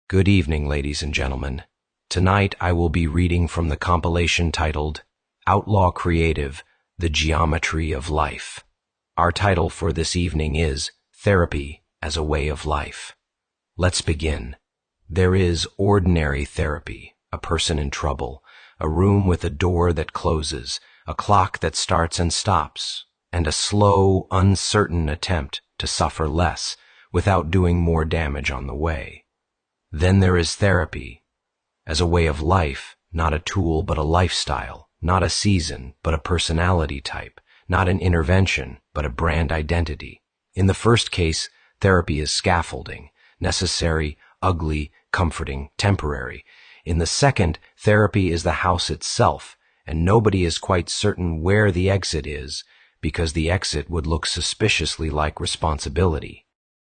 Good evening, ladies and gentlemen. Tonight I will be reading from the compilation titled Outlaw Creative: The Geometry of Life. Our title for this evening is Therapy as a Way of Life. Let's begin. There is ordinary therapy, a person in trouble, a room with a door that closes, a clock that starts and stops, and a slow, uncertain attempt to suffer less without doing more damage on the way. Then there is therapy as a way of life, not a tool but a lifestyle, not a season but a personality type, not an intervention but a brand identity. In the first case, therapy is scaffolding, necessary, ugly, comforting, temporary. In the second, therapy is the house itself, and nobody is quite certain where the exit is, because the exit would look suspiciously like responsibility.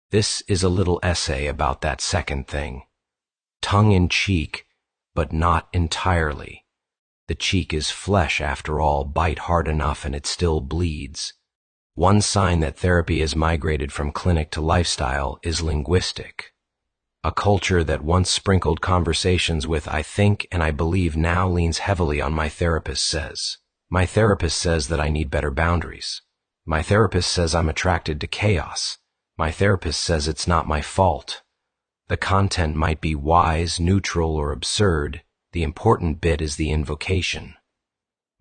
This is a little essay about that second thing. Tongue-in-cheek, but not entirely. The cheek is flesh after all, bite hard enough and it still bleeds. One sign that therapy has migrated from clinic to lifestyle is linguistic. A culture that once sprinkled conversations with "I think" and "I believe" now leans heavily on "my therapist says." My therapist says that I need better boundaries. My therapist says I'm attracted to chaos. My therapist says it's not my fault. The content might be wise, neutral, or absurd. The important bit is the invocation.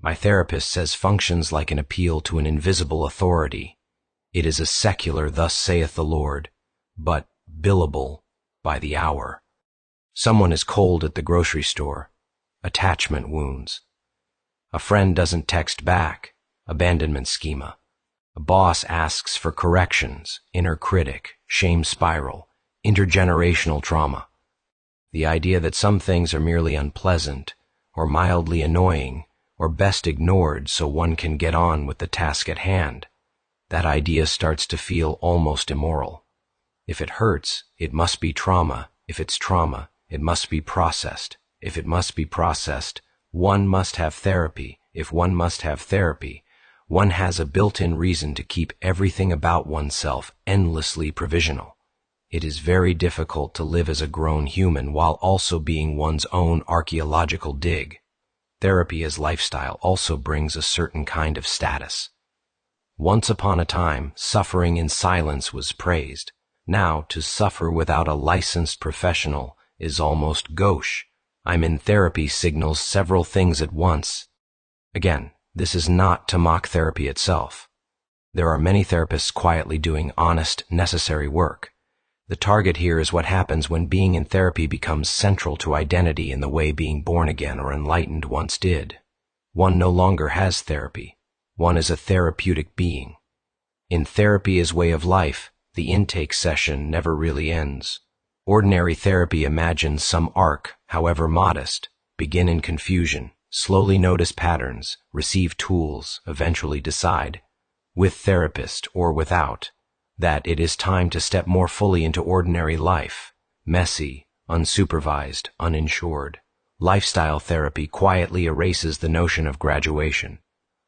My therapist says functions like an appeal to an invisible authority. It is a secular "thus saith the Lord," but billable by the hour. Someone is cold at the grocery store. Attachment wounds. A friend doesn't text back. Abandonment schema. A boss asks for corrections. Inner critic. Shame spiral. Intergenerational trauma. The idea that some things are merely unpleasant, or mildly annoying, or best ignored so one can get on with the task at hand. That idea starts to feel almost immoral. If it hurts, it must be trauma. If it's trauma, it must be processed. If it must be processed, one must have therapy. If one must have therapy, one has a built-in reason to keep everything about oneself endlessly provisional. It is very difficult to live as a grown human while also being one's own archaeological dig. Therapy as lifestyle also brings a certain kind of status. Once upon a time, suffering in silence was praised. Now, to suffer without a licensed professional is almost gauche. I'm in therapy signals several things at once. Again, this is not to mock therapy itself. There are many therapists quietly doing honest, necessary work. The target here is what happens when being in therapy becomes central to identity in the way being born again or enlightened once did. One no longer has therapy. One is a therapeutic being. In therapy as way of life, the intake session never really ends. Ordinary therapy imagines some arc, however modest, begin in confusion, slowly notice patterns, receive tools, eventually decide, with therapist or without, that it is time to step more fully into ordinary life, messy, unsupervised, uninsured. Lifestyle therapy quietly erases the notion of graduation.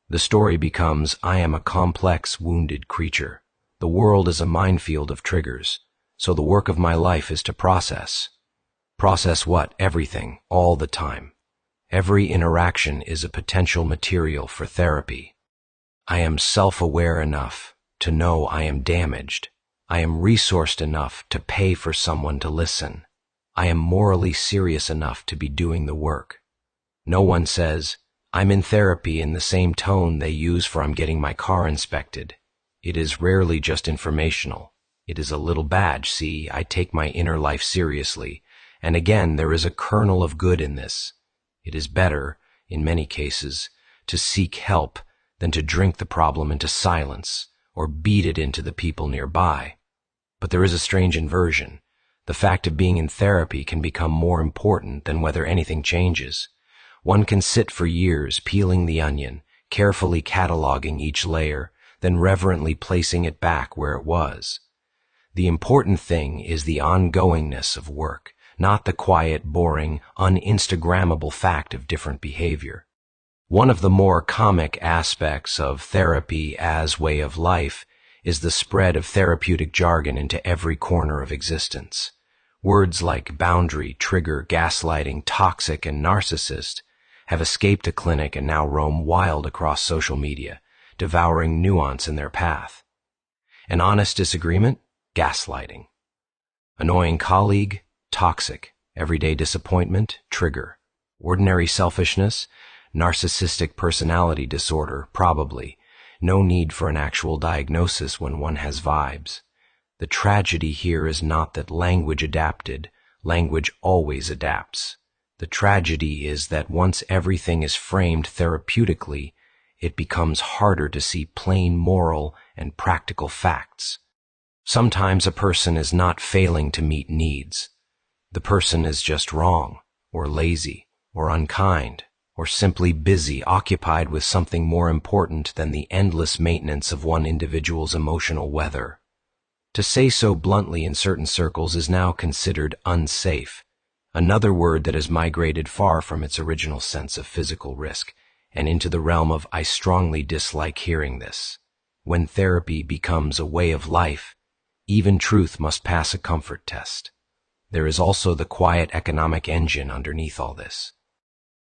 The story becomes, I am a complex, wounded creature. The world is a minefield of triggers, so the work of my life is to process. Process what? Everything, all the time. Every interaction is a potential material for therapy. I am self-aware enough to know I am damaged. I am resourced enough to pay for someone to listen. I am morally serious enough to be doing the work. No one says, I'm in therapy in the same tone they use for I'm getting my car inspected. It is rarely just informational. It is a little badge, see, I take my inner life seriously, and again there is a kernel of good in this. It is better, in many cases, to seek help than to drink the problem into silence or beat it into the people nearby. But there is a strange inversion. The fact of being in therapy can become more important than whether anything changes. One can sit for years peeling the onion, carefully cataloging each layer, then reverently placing it back where it was. The important thing is the ongoingness of work, not the quiet, boring, un-Instagrammable fact of different behavior. One of the more comic aspects of therapy as way of life is the spread of therapeutic jargon into every corner of existence. Words like boundary, trigger, gaslighting, toxic, and narcissist have escaped a clinic and now roam wild across social media, devouring nuance in their path. An honest disagreement? Gaslighting. Annoying colleague? Toxic. Everyday disappointment? Trigger. Ordinary selfishness? Narcissistic personality disorder? Probably. No need for an actual diagnosis when one has vibes. The tragedy here is not that language adapted. Language always adapts. The tragedy is that once everything is framed therapeutically, it becomes harder to see plain moral and practical facts. Sometimes a person is not failing to meet needs. The person is just wrong, or lazy, or unkind, or simply busy, occupied with something more important than the endless maintenance of one individual's emotional weather. To say so bluntly in certain circles is now considered unsafe, another word that has migrated far from its original sense of physical risk and into the realm of "I strongly dislike hearing this." When therapy becomes a way of life, even truth must pass a comfort test. There is also the quiet economic engine underneath all this.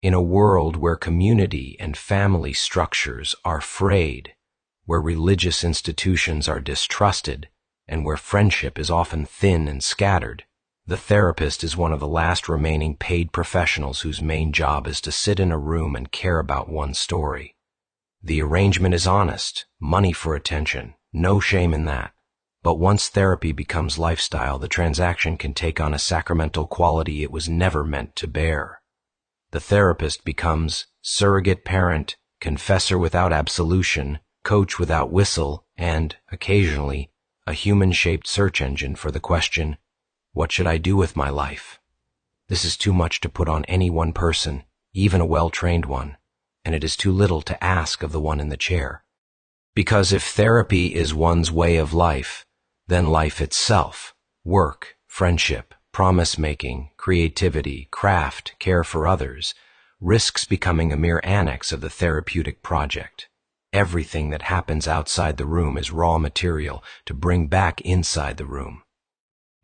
In a world where community and family structures are frayed, where religious institutions are distrusted, and where friendship is often thin and scattered, the therapist is one of the last remaining paid professionals whose main job is to sit in a room and care about one's story. The arrangement is honest, money for attention, no shame in that. But once therapy becomes lifestyle, the transaction can take on a sacramental quality it was never meant to bear. The therapist becomes surrogate parent, confessor without absolution, coach without whistle, and, occasionally, a human-shaped search engine for the question, what should I do with my life? This is too much to put on any one person, even a well-trained one, and it is too little to ask of the one in the chair. Because if therapy is one's way of life, then life itself, work, friendship, promise-making, creativity, craft, care for others, risks becoming a mere annex of the therapeutic project. Everything that happens outside the room is raw material to bring back inside the room.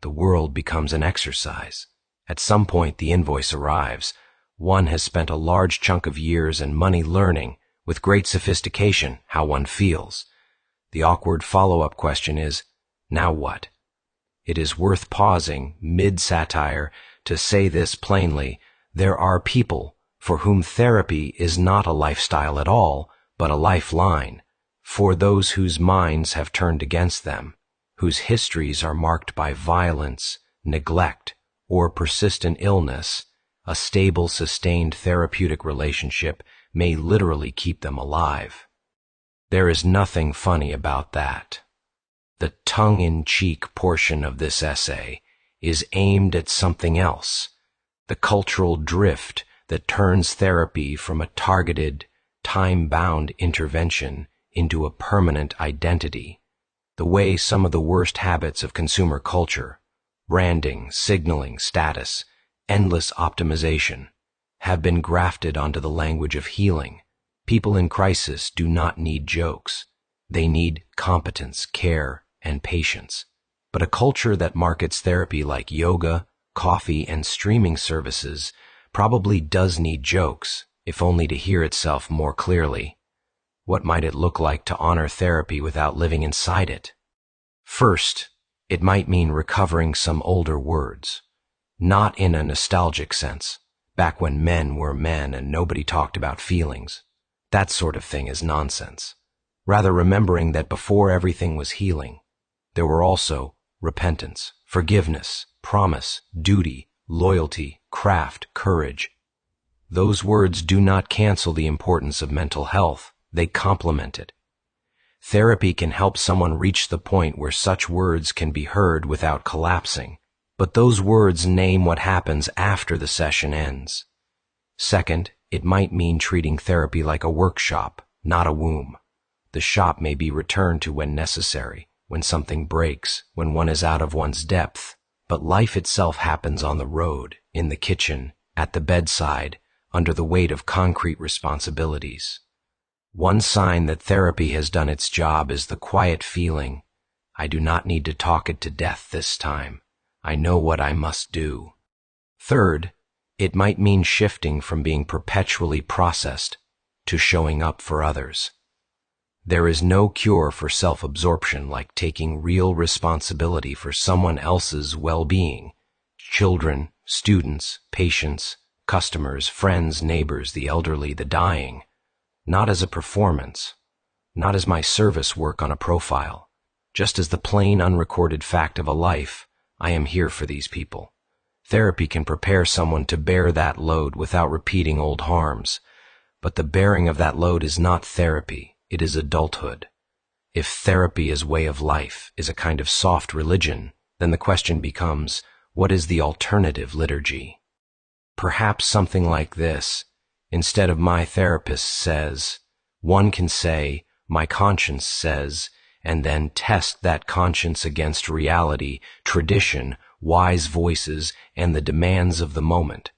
The world becomes an exercise. At some point the invoice arrives. One has spent a large chunk of years and money learning, with great sophistication, how one feels. The awkward follow-up question is, now what? It is worth pausing, mid-satire, to say this plainly. There are people for whom therapy is not a lifestyle at all, but a lifeline, for those whose minds have turned against them, whose histories are marked by violence, neglect, or persistent illness. A stable, sustained therapeutic relationship may literally keep them alive. There is nothing funny about that. The tongue-in-cheek portion of this essay is aimed at something else, the cultural drift that turns therapy from a targeted, time-bound intervention into a permanent identity. The way some of the worst habits of consumer culture, branding, signaling, status, endless optimization, have been grafted onto the language of healing. People in crisis do not need jokes. They need competence, care, and patience. But a culture that markets therapy like yoga, coffee, and streaming services probably does need jokes, if only to hear itself more clearly. What might it look like to honor therapy without living inside it? First, it might mean recovering some older words. Not in a nostalgic sense, back when men were men and nobody talked about feelings. That sort of thing is nonsense. Rather remembering that before everything was healing, there were also repentance, forgiveness, promise, duty, loyalty, craft, courage. Those words do not cancel the importance of mental health, they complement it. Therapy can help someone reach the point where such words can be heard without collapsing, but those words name what happens after the session ends. Second, it might mean treating therapy like a workshop, not a womb. The shop may be returned to when necessary, when something breaks, when one is out of one's depth, but life itself happens on the road, in the kitchen, at the bedside, under the weight of concrete responsibilities. One sign that therapy has done its job is the quiet feeling, I do not need to talk it to death this time. I know what I must do. Third, it might mean shifting from being perpetually processed to showing up for others. There is no cure for self-absorption like taking real responsibility for someone else's well-being. Children, students, patients, customers, friends, neighbors, the elderly, the dying. Not as a performance, not as my service work on a profile. Just as the plain unrecorded fact of a life, I am here for these people. Therapy can prepare someone to bear that load without repeating old harms. But the bearing of that load is not therapy. It is adulthood. If therapy as way of life is a kind of soft religion, then the question becomes, what is the alternative liturgy? Perhaps something like this. Instead of my therapist says, one can say, my conscience says, and then test that conscience against reality, tradition, wise voices, and the demands of the moment.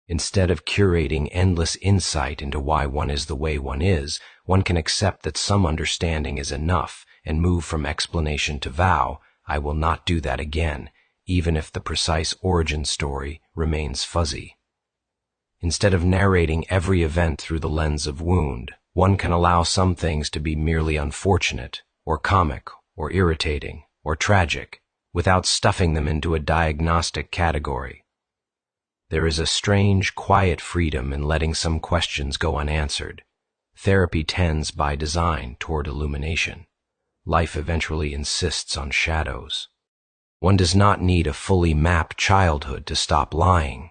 Instead of curating endless insight into why one is the way one is, one can accept that some understanding is enough and move from explanation to vow, I will not do that again, even if the precise origin story remains fuzzy. Instead of narrating every event through the lens of wound, one can allow some things to be merely unfortunate, or comic, or irritating, or tragic, without stuffing them into a diagnostic category. There is a strange, quiet freedom in letting some questions go unanswered. Therapy tends by design toward illumination. Life eventually insists on shadows. One does not need a fully mapped childhood to stop lying.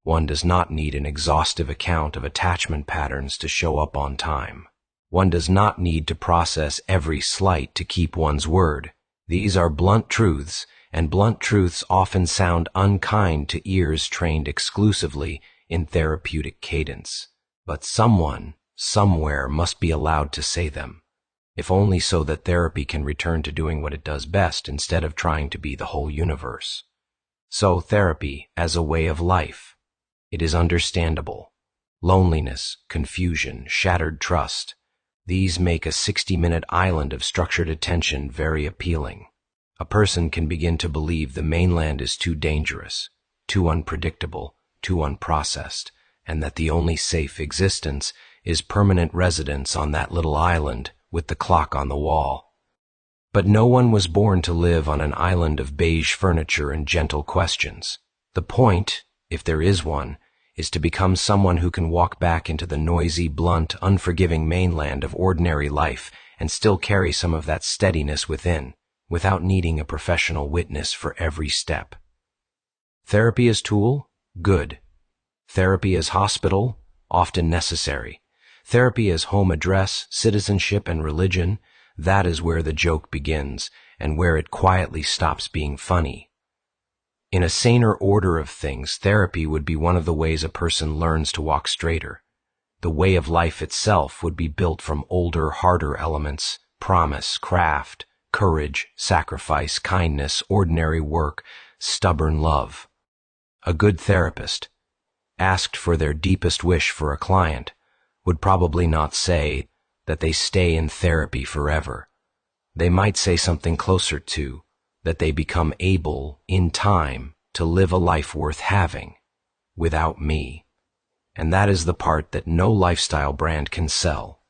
One does not need an exhaustive account of attachment patterns to show up on time. One does not need to process every slight to keep one's word. These are blunt truths, and blunt truths often sound unkind to ears trained exclusively in therapeutic cadence. But someone, somewhere, must be allowed to say them, if only so that therapy can return to doing what it does best instead of trying to be the whole universe. So therapy as a way of life. It is understandable. Loneliness, confusion, shattered trust. These make a 60-minute island of structured attention very appealing. A person can begin to believe the mainland is too dangerous, too unpredictable, too unprocessed, and that the only safe existence is permanent residence on that little island with the clock on the wall. But no one was born to live on an island of beige furniture and gentle questions. The point, if there is one, is to become someone who can walk back into the noisy, blunt, unforgiving mainland of ordinary life and still carry some of that steadiness within, without needing a professional witness for every step. Therapy as tool? Good. Therapy as hospital? Often necessary. Therapy as home address, citizenship, and religion? That is where the joke begins, and where it quietly stops being funny. In a saner order of things, therapy would be one of the ways a person learns to walk straighter. The way of life itself would be built from older, harder elements: promise, craft, courage, sacrifice, kindness, ordinary work, stubborn love. A good therapist, asked for their deepest wish for a client, would probably not say that they stay in therapy forever. They might say something closer to that they become able, in time, to live a life worth having, without me. And that is the part that no lifestyle brand can sell.